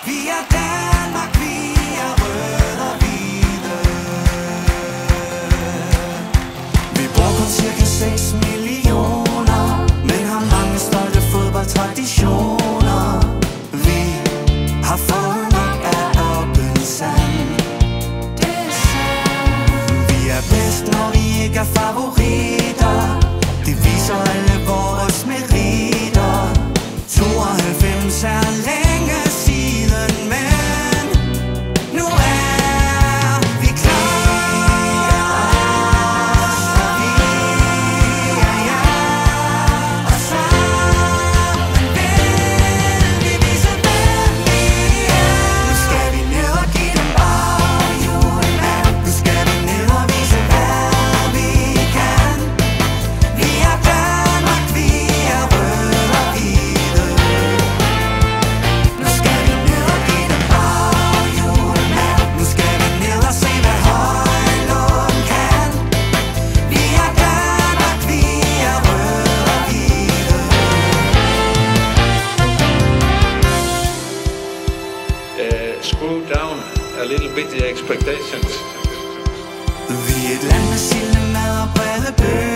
Vi er Danmark, vi er røde og hvide. Vi bor kun cirka 6 millioner, men har mange stolte fodboldtraditioner. Vi har fået nok af åben sand. Vi er bedst, når vi ikke er favoritter. Det viser alle vores meritter. 92 er længe siden, men nu er vi klar. Og vi er jer, og sammen vil vi vise, hvem vi er. Nu skal vi ned og give dem baghjul, mand. Nu skal vi ned og vise, hvad vi kan. Vi er Danmark, vi er røde og hvide. Nu skal vi ned og give dem baghjul, mand. Nu skal vi ned og se, hvad Højlund kan. Vi er Danmark, vi er røde og hvide. Screw down a little bit the expectations. Vi er et land med silde, mad og brede bøger.